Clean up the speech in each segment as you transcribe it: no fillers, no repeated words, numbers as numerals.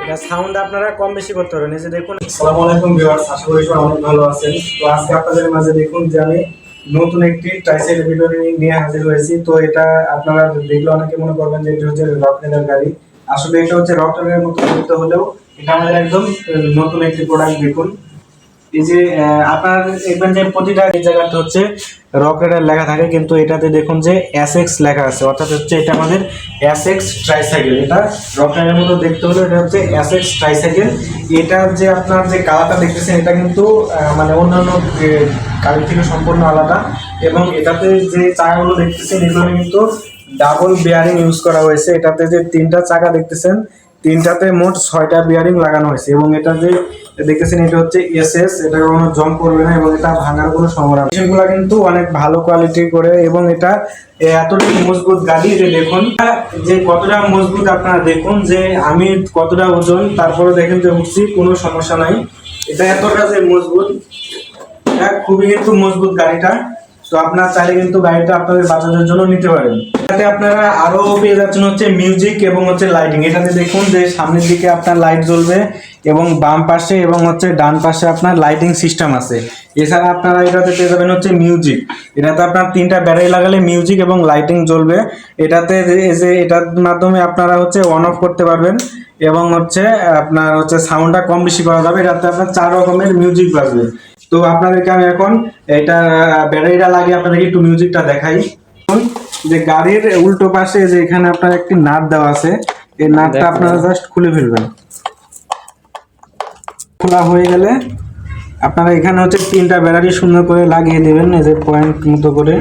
এটা সাউন্ড আপনারা কম বেশি করতে পারেন। এই যে দেখুন, আসসালামু আলাইকুম ভিউয়ার্স, আশা করি সবাই অনেক ভালো আছেন। তো আজকে আপনাদের মাঝে দেখুন যে আমি নতুন একটি ট্রাইসাইকেল ভিডিও নিয়ে হাজির হয়েছি। তো এটা আপনারা দেখলে অনেকে মনে করবেন যে এটা হচ্ছে রকটেলের গাড়ি। আসলে এটা হচ্ছে রকটেলের মতো দেখতে হলেও এটা আমাদের একদম নতুন একটি প্রোডাক্ট। দেখুন এই যে আপনার দেখবেন যে প্রতিটা জায়গাতে হচ্ছে রকেটের লেখা থাকে, কিন্তু এটাতে দেখুন যে এসএক্স লেখা আছে, অর্থাৎ হচ্ছে এটা আমাদের এসএক্স ট্রাইসাইকেল। এটা রকেটের মতো দেখতে হলে এটা হচ্ছে এসএক্স ট্রাইসাইকেল। এটা যে আপনার যে কালারটা দেখতেছেন এটা কিন্তু মানে অন্যান্য গাড়ির থেকে সম্পূর্ণ আলাদা, এবং এটাতে যে চাকাগুলো দেখতেছেন এগুলো কিন্তু ডাবল বিয়ারিং ইউজ করা হয়েছে। এটাতে যে তিনটা চাকা দেখতেছেন, তিনটাতে মোট 6টা বিয়ারিং লাগানো হয়েছে, এবং এটা যে দেখতেছেন এটা হচ্ছে এসএস, এটা কোনো জং করবে না এবং এটা ভাঙার কোনো সম্ভাবনা নেই। সেগুলো কিন্তু অনেক ভালো কোয়ালিটি করে, এবং এটা এতটাই মজবুত গাড়ি যে দেখুন যে কতটা মজবুত। আপনারা দেখুন যে আমি কতটা ওজন, তারপরে দেখেন যে উঠছি কোনো সমস্যা নাই। এটা এতটা যে মজবুত, এটা খুবই কিন্তু মজবুত গাড়িটা। তো আপনারা চাইলে কিন্তু গাড়িটা আপনাদের বাচ্চাদের জন্য নিতে পারেন। এটাতে আপনারা আরো পেয়ে যাচ্ছেন হচ্ছে মিউজিক এবং হচ্ছে লাইটিং। এটাতে দেখুন যে সামনের দিকে আপনার লাইট জ্বলবে, এবং বাম পাশে এবং হচ্ছে ডান পাশে আপনার লাইটিং সিস্টেম আছে। এছাড়া আপনারা এটাতে পেয়ে যাবেন হচ্ছে মিউজিক। এটাতে আপনার 3টা ব্যাটারি লাগালে মিউজিক এবং লাইটিং জ্বলবে। এটাতে যে এটার মাধ্যমে আপনারা হচ্ছে অন অফ করতে পারবেন, এবং হচ্ছে আপনার হচ্ছে সাউন্ডটা কম বেশি করা যাবে। এটাতে আপনার 4 রকমের মিউজিক বাজবে। তো আপনাদেরকে আমি এখন এটা ব্যাটারিটা লাগিয়ে আপনাদেরকে একটু মিউজিকটা দেখাই। যে গাড়ির উল্টো পাশে যে এখানে আপনার একটি নাট দেওয়া আছে, এই নাটটা আপনারা জাস্ট খুলে ফেলবেন। খোলা হয়ে গেলে আপনারা এখানে হচ্ছে 3টা ব্যাটারি সুন্দর করে লাগিয়ে দেবেন, এই যে পয়েন্ট মতো করে।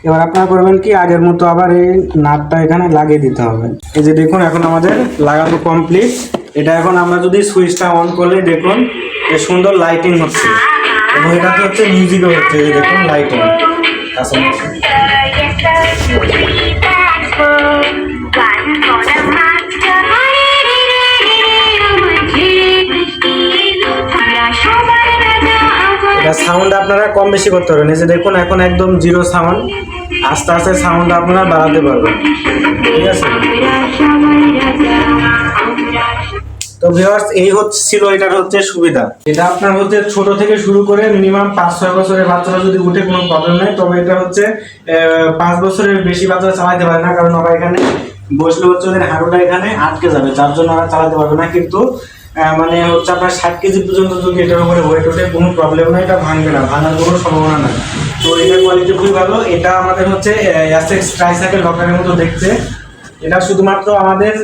এবার আপনারা করবেন কি, আগের মতো আবার এই নাটটা এখানে লাগিয়ে দিতে হবে। এই যে দেখুন এখন আমাদের লাগানো কমপ্লিট। এটা এখন আমরা যদি সুইচটা অন করলে দেখুন যে সুন্দর লাইটিং হচ্ছে, এবং এটাতে হচ্ছে মিউজিকও হচ্ছে। এই দেখুন লাইটিং সাউন্ড আপনারা কম বেশি করতে পারবেন। এই যে দেখুন এখন একদম জিরো সাউন্ড, আস্তে আস্তে সাউন্ড আপনারা বাড়াতে পারবেন। ঠিক আছে, তো ভিউয়ার্স এই ছিল এটার হচ্ছে সুবিধা। এটা আপনার হচ্ছে ছোট থেকে শুরু করে মিনিমাম 5-6 বছরের বাচ্চারা যদি উঠে কোনো প্রবলেম নেই। তবে এটা হচ্ছে 5 বছরের বেশি বাচ্চারা চালাতে পারে না, কারণ ওরা এখানে বসলে হচ্ছে ওদের হাঁটুটা এখানে আটকে যাবে, যার জন্য ওরা চালাতে পারবে না। কিন্তু মানে হচ্ছে আপনার 60 কেজি পর্যন্ত যদি এটার উপরে ওয়েট ওঠে কোনো প্রবলেম নেই, এটা ভাঙবে না, ভাঙার কোনো সম্ভাবনা নাই। তো এটার কোয়ালিটি খুবই ভালো। এটা আমাদের হচ্ছে এসএক্স ট্রাইসাইকেল রকেটের মতো দেখতে। এটা শুধুমাত্র আমাদের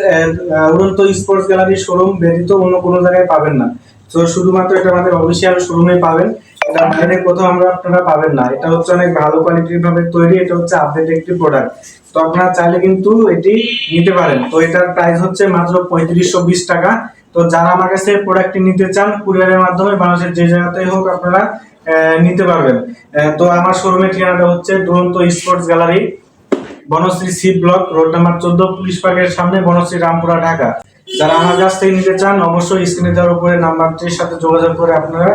উড়ন্ত স্পোর্টস গ্যালারির শোরুম ব্যতীত অন্য কোনো জায়গায় পাবেন না। তো শুধুমাত্র এটা আমাদের অফিসিয়াল শোরুমে পাবেন, এটা বাইরে কোথাও আপনারা পাবেন না। এটা হচ্ছে অনেক ভালো কোয়ালিটির ভাবে তৈরি, এটা হচ্ছে আপডেট একটি প্রোডাক্ট। তো আপনারা চাইলে কিন্তু এটি নিতে পারেন। তো এটার প্রাইস হচ্ছে মাত্র 3520 টাকা। তো যারা আমার কাছে প্রোডাক্টটি নিতে চান কুরিয়ারের মাধ্যমে বাংলাদেশের যে জায়গাতেই হোক আপনারা নিতে পারবেন। তো আমার শোরুমের ঠিকানাটা হচ্ছে Duronto sports gallery, Banasree C block, road number 14, police পার্কের সামনে, বনশ্রী, রামপুরা, ঢাকা। যারা আমার কাছ থেকে নিতে চান অবশ্যই স্ক্রিনে দেওয়ার উপরে নাম্বারটির সাথে যোগাযোগ করে আপনারা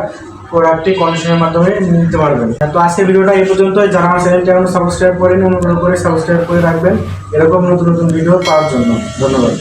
প্রোডাক্টটি কন্ডিশনের মাধ্যমে নিতে পারবেন। তো আজকের ভিডিওটা এই পর্যন্তই। যারা আমার চ্যানেলটি এখনো সাবস্ক্রাইব করেন অনুগ্রহ করে সাবস্ক্রাইব করে রাখবেন এরকম নতুন নতুন ভিডিও পাওয়ার জন্য। ধন্যবাদ।